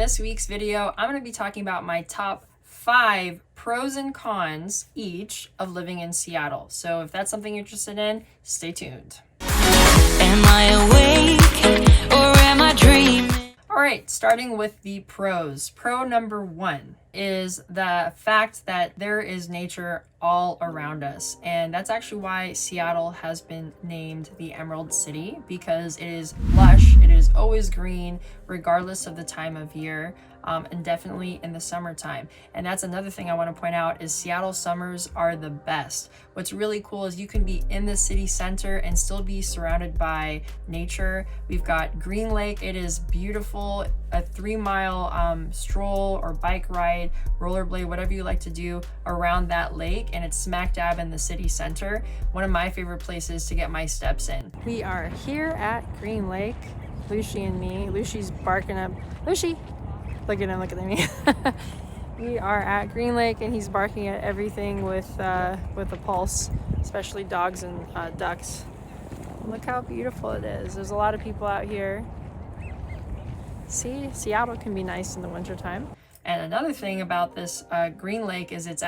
this week's video, I'm going to be talking about my top 5 pros and cons each of living in Seattle. So if that's something you're interested in, stay tuned. Am I awake or am I dreaming? All right, starting with the pros. Pro number 1 is the fact that there is nature all around us. And that's actually why Seattle has been named the Emerald City, because it is lush, it is always green, regardless of the time of year, and definitely in the summertime. And that's another thing I want to point out is Seattle summers are the best. What's really cool is you can be in the city center and still be surrounded by nature. We've got Green Lake. It is beautiful. A 3-mile stroll or bike ride, rollerblade, whatever you like to do around that lake, and it's smack dab in the city center. One of my favorite places to get my steps in. We are here at Green Lake, Lucy and me. Lucy's barking up. Lucy, look at him, look at me. We are at Green Lake and he's barking at everything with a pulse, especially dogs and ducks. Look how beautiful it is. There's a lot of people out here. See, Seattle can be nice in the wintertime. And another thing about this Green Lake is it's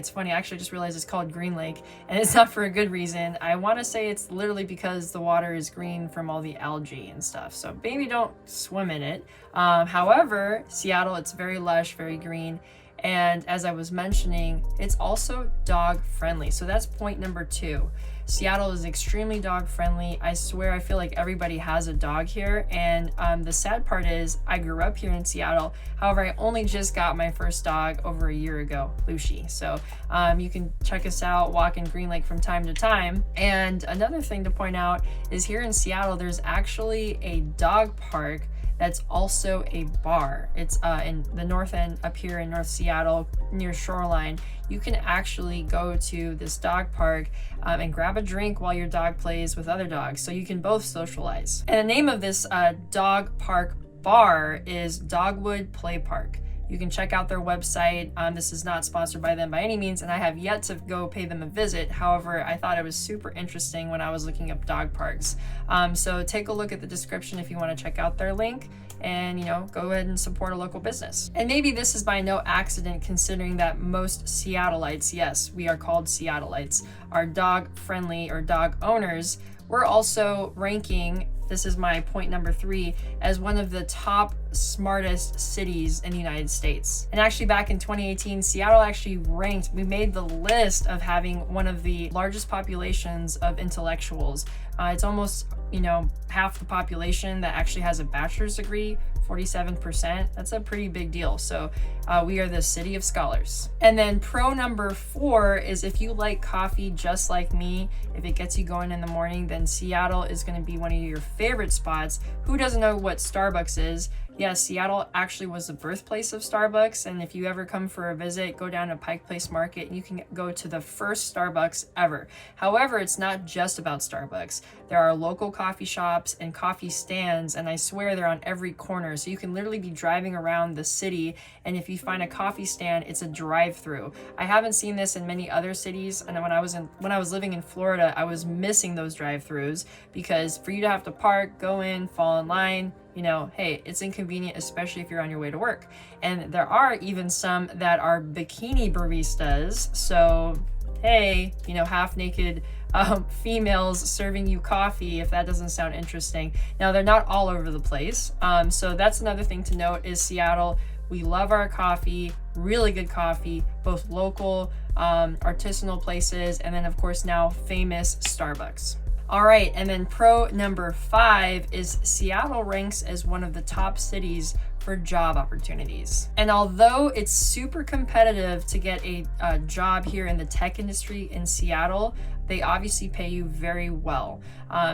funny, I actually just realized it's called Green Lake, and it's not for a good reason. I want to say it's literally because the water is green from all the algae and stuff, so maybe don't swim in it. However, Seattle, it's very lush, very green, and as I was mentioning, it's also dog friendly. So that's point number 2. Seattle is extremely dog friendly. I swear, I feel like everybody has a dog here. And the sad part is I grew up here in Seattle. However, I only just got my first dog over a year ago, Lucy. So you can check us out, walk in Green Lake from time to time. And another thing to point out is here in Seattle, there's actually a dog park that's also a bar. It's in the north end up here in North Seattle near Shoreline. You can actually go to this dog park and grab a drink while your dog plays with other dogs, so you can both socialize. And the name of this dog park bar is Dogwood Play Park. You can check out their website. This is not sponsored by them by any means, and I have yet to go pay them a visit. However, I thought it was super interesting when I was looking up dog parks. So take a look at the description if you want to check out their link, and go ahead and support a local business. And maybe this is by no accident, considering that most Seattleites, yes, we are called Seattleites, are dog friendly or dog owners. We're also ranking, this is my point number 3, as one of the top smartest cities in the United States. And actually back in 2018, Seattle actually ranked, we made the list of having one of the largest populations of intellectuals. It's almost, half the population that actually has a bachelor's degree, 47%. That's a pretty big deal. So we are the city of scholars. And then pro number 4 is if you like coffee just like me, if it gets you going in the morning, then Seattle is going to be one of your favorite spots. Who doesn't know what Starbucks is? Yes, Seattle actually was the birthplace of Starbucks, and if you ever come for a visit, go down to Pike Place Market and you can go to the first Starbucks ever. However, it's not just about Starbucks. There are local coffee shops and coffee stands, and I swear they're on every corner, so you can literally be driving around the city, and if you find a coffee stand, it's a drive-through. I haven't seen this in many other cities, and when I was living in Florida, I was missing those drive-throughs, because for you to have to park, go in, fall in line, hey, it's inconvenient, especially if you're on your way to work. And there are even some that are bikini baristas. So, hey, half naked females serving you coffee, if that doesn't sound interesting. Now, they're not all over the place. So that's another thing to note is Seattle. We love our coffee, really good coffee, both local, artisanal places, and then of course now famous Starbucks. All right, and then pro number 5 is Seattle ranks as one of the top cities for job opportunities. And although it's super competitive to get a job here in the tech industry in Seattle, they obviously pay you very well.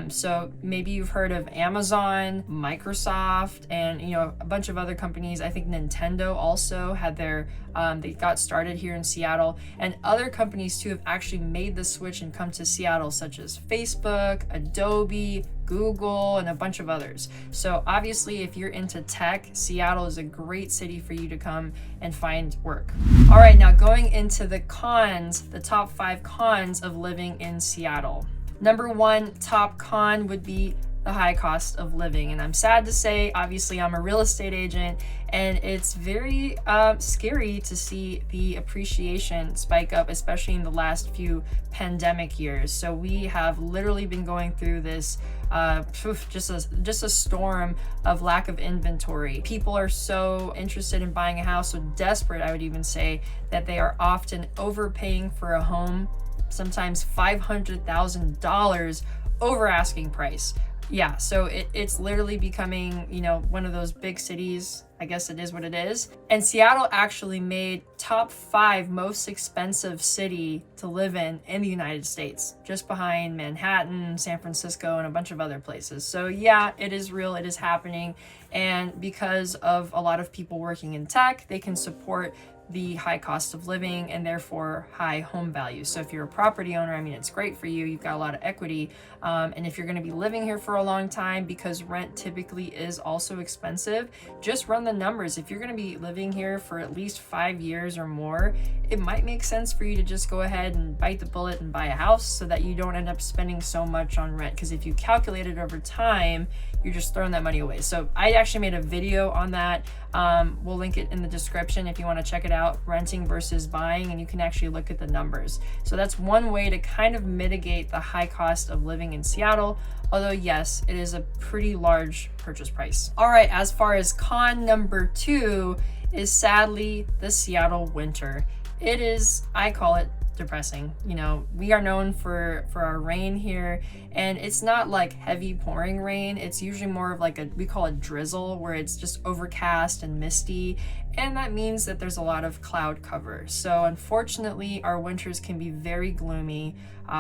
So maybe you've heard of Amazon, Microsoft, and a bunch of other companies. I think Nintendo also had their, they got started here in Seattle, and other companies too have actually made the switch and come to Seattle, such as Facebook, Adobe, Google, and a bunch of others. So obviously, if you're into tech, Seattle is a great city for you to come and find work. All right, now going into the cons, the top 5 cons of living in Seattle. Number 1 top con would be the high cost of living. And I'm sad to say, obviously I'm a real estate agent, and it's very scary to see the appreciation spike up, especially in the last few pandemic years. So we have literally been going through this just a storm of lack of inventory. People are so interested in buying a house, so desperate, I would even say, that they are often overpaying for a home, sometimes $500,000 over asking price. Yeah, so it's literally becoming, you know, one of those big cities. I guess it is what it is. And Seattle actually made top 5 most expensive city to live in the United States, just behind Manhattan, San Francisco, and a bunch of other places. So yeah, it is real, it is happening. And because of a lot of people working in tech, they can support the high cost of living and therefore high home values. So if you're a property owner, I mean, it's great for you. You've got a lot of equity. And if you're going to be living here for a long time, because rent typically is also expensive, just run the numbers. If you're going to be living here for at least 5 years or more, it might make sense for you to just go ahead and bite the bullet and buy a house so that you don't end up spending so much on rent. Because if you calculate it over time, you're just throwing that money away. So I actually made a video on that. We'll link it in the description if you want to check it out, renting versus buying, and you can actually look at the numbers. So that's one way to kind of mitigate the high cost of living in Seattle, although yes, it is a pretty large purchase price. All right, as far as con number 2 is sadly the Seattle winter. It is, I call it, depressing. You know, we are known for our rain here, and it's not like heavy pouring rain. It's usually more of like we call it drizzle, where it's just overcast and misty, and that means that there's a lot of cloud cover. So unfortunately, our winters can be very gloomy,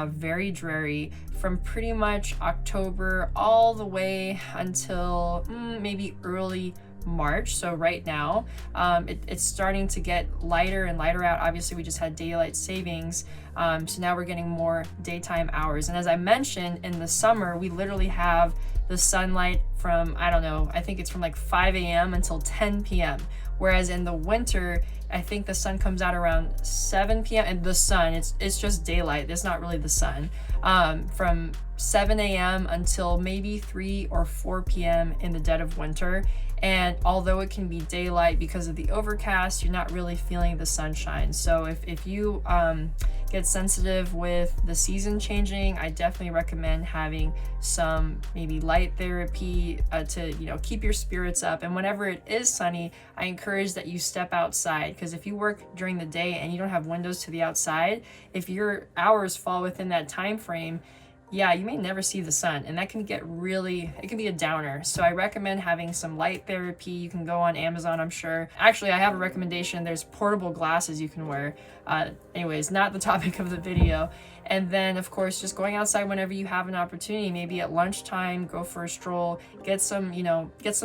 very dreary, from pretty much October all the way until maybe early March. So right now it's starting to get lighter and lighter out. Obviously we just had daylight savings, so now we're getting more daytime hours. And as I mentioned, in the summer we literally have the sunlight from, I don't know, I think it's from like 5 a.m. until 10 p.m. Whereas in the winter, I think the sun comes out around 7 p.m. and the sun, it's just daylight. It's not really the sun. From 7 a.m. until maybe 3 or 4 p.m. in the dead of winter. And although it can be daylight, because of the overcast, you're not really feeling the sunshine. So if you get sensitive with the season changing, I definitely recommend having some maybe light therapy to, you know, keep your spirits up. And whenever it is sunny, I encourage that you step outside, because if you work during the day and you don't have windows to the outside, if your hours fall within that time frame, yeah, you may never see the sun, and that can get really, it can be a downer. So I recommend having some light therapy. You can go on Amazon, I'm sure. Actually, I have a recommendation. There's portable glasses you can wear. Anyways, not the topic of the video. And then, of course, just going outside whenever you have an opportunity, maybe at lunchtime, go for a stroll, get some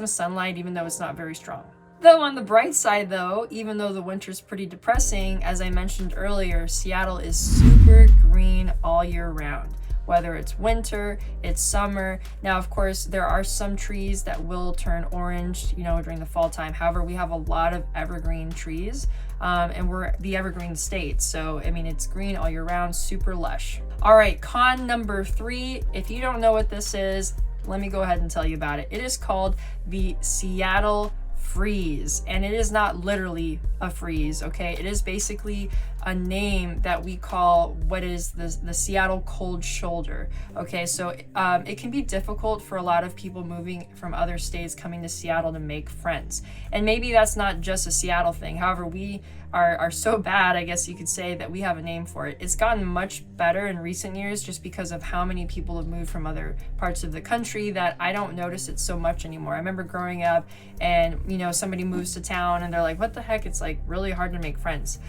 sunlight, even though it's not very strong. Though on the bright side though, even though the winter's pretty depressing, as I mentioned earlier, Seattle is super green all year round. Whether it's winter, it's summer. Now, of course, there are some trees that will turn orange, you know, during the fall time. However, we have a lot of evergreen trees, and we're the evergreen state. So, I mean, it's green all year round, super lush. All right, con number 3. If you don't know what this is, let me go ahead and tell you about it. It is called the Seattle freeze, and it is not literally a freeze, okay? It is basically a name that we call what is the Seattle cold shoulder, okay? So it can be difficult for a lot of people moving from other states coming to Seattle to make friends, and maybe that's not just a Seattle thing. However, we are so bad, I guess you could say, that we have a name for it. It's gotten much better in recent years just because of how many people have moved from other parts of the country that I don't notice it so much anymore. I remember growing up and, you know, somebody moves to town and they're like, what the heck? It's like really hard to make friends.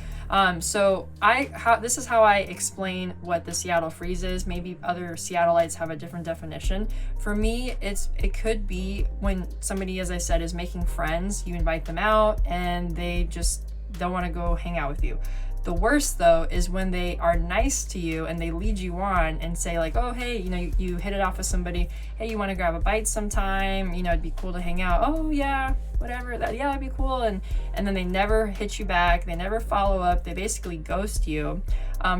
So this is how I explain what the Seattle freeze is. Maybe other Seattleites have a different definition. For me, it could be when somebody, as I said, is making friends, you invite them out and they just don't want to go hang out with you. The worst though is when they are nice to you and they lead you on and say like, oh hey, you know, you hit it off with somebody, hey, you want to grab a bite sometime, you know, it'd be cool to hang out, oh yeah, whatever, that'd be cool, and then they never hit you back, they never follow up, they basically ghost you.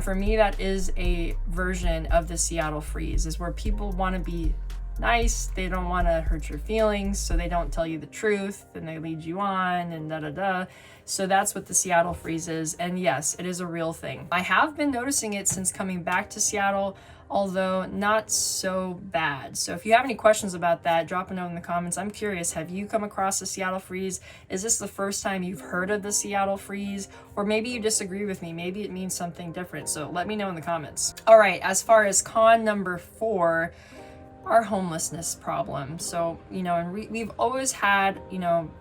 For me, that is a version of the Seattle freeze, is where people want to be nice. They don't want to hurt your feelings, so they don't tell you the truth and they lead you on and da da da. So that's what the Seattle freeze is. And yes, it is a real thing. I have been noticing it since coming back to Seattle, although not so bad. So if you have any questions about that, drop a note in the comments. I'm curious, have you come across the Seattle freeze? Is this the first time you've heard of the Seattle freeze? Or maybe you disagree with me. Maybe it means something different. So let me know in the comments. All right, as far as con number 4, our homelessness problem. So, and we've always had,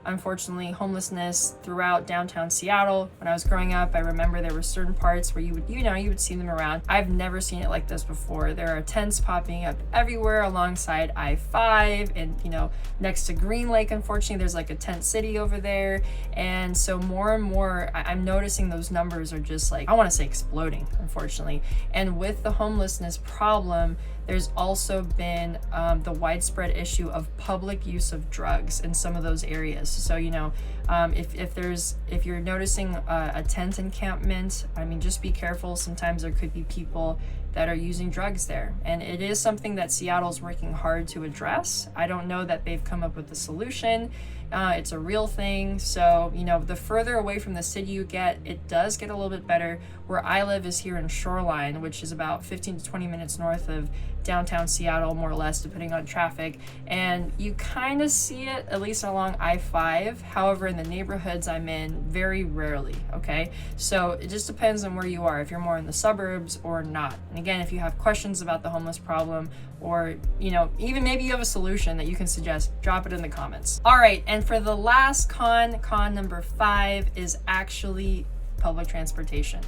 unfortunately, homelessness throughout downtown Seattle. When I was growing up, I remember there were certain parts where you would see them around. I've never seen it like this before. There are tents popping up everywhere alongside I-5 and, next to Green Lake, unfortunately, there's like a tent city over there. And so more and more, I'm noticing those numbers are just like, I want to say exploding, unfortunately. And with the homelessness problem, there's also been the widespread issue of public use of drugs in some of those areas. So, if you're noticing a tent encampment, I mean, just be careful. Sometimes there could be people that are using drugs there. And it is something that Seattle's working hard to address. I don't know that they've come up with a solution. It's a real thing. So, the further away from the city you get, it does get a little bit better. Where I live is here in Shoreline, which is about 15 to 20 minutes north of downtown Seattle, more or less, depending on traffic. And you kind of see it, at least along I-5. However, in the neighborhoods I'm in, very rarely, okay? So it just depends on where you are, if you're more in the suburbs or not. And again, if you have questions about the homeless problem, or, even maybe you have a solution that you can suggest, drop it in the comments. All right, and for the last con number 5 is actually public transportation.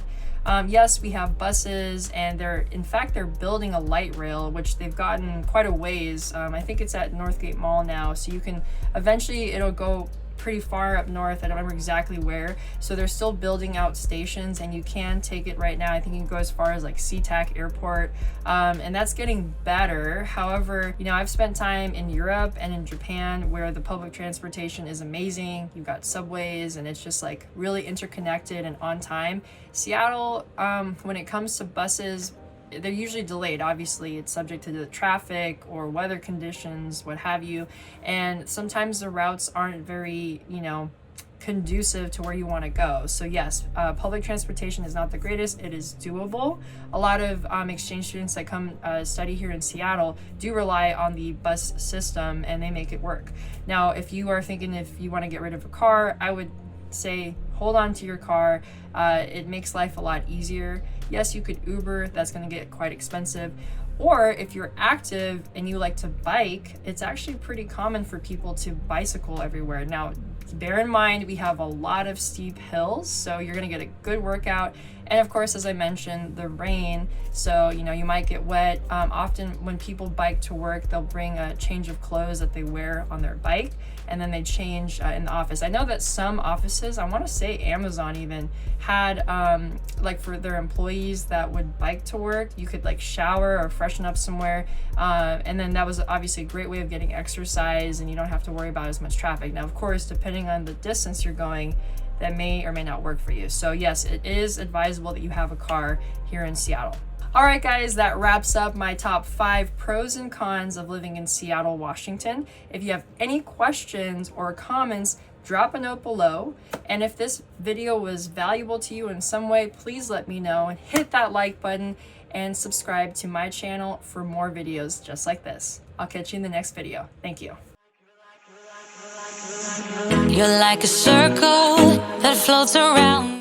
Yes, we have buses, and they're building a light rail, which they've gotten quite a ways. I think it's at Northgate Mall now, so you can eventually, it'll go pretty far up north. I don't remember exactly where. So they're still building out stations, and you can take it right now. I think you can go as far as like SeaTac Airport, and that's getting better. However, I've spent time in Europe and in Japan where the public transportation is amazing. You've got subways, and it's just like really interconnected and on time. Seattle, when it comes to buses, they're usually delayed. Obviously, it's subject to the traffic or weather conditions, what have you. And sometimes the routes aren't very, conducive to where you want to go. So yes, public transportation is not the greatest. It is doable. A lot of exchange students that come study here in Seattle do rely on the bus system, and they make it work. Now, if you are thinking if you want to get rid of a car, I would say hold on to your car. It makes life a lot easier. Yes, you could Uber, that's going to get quite expensive. Or if you're active and you like to bike, it's actually pretty common for people to bicycle everywhere. Now, bear in mind, we have a lot of steep hills, so you're going to get a good workout. And of course, as I mentioned, the rain, so you might get wet. Often when people bike to work, they'll bring a change of clothes that they wear on their bike, and then they change in the office. I know that some offices, I want to say Amazon even, had like for their employees that would bike to work, you could like shower or freshen up somewhere, and then that was obviously a great way of getting exercise, and you don't have to worry about as much traffic. Now, of course, depending on the distance you're going, that may or may not work for you. So yes, it is advisable that you have a car here in Seattle. All right, guys, that wraps up my top 5 pros and cons of living in Seattle, Washington. If you have any questions or comments, drop a note below. And if this video was valuable to you in some way, please let me know and hit that like button and subscribe to my channel for more videos just like this. I'll catch you in the next video. Thank you. You're like a circle that floats around.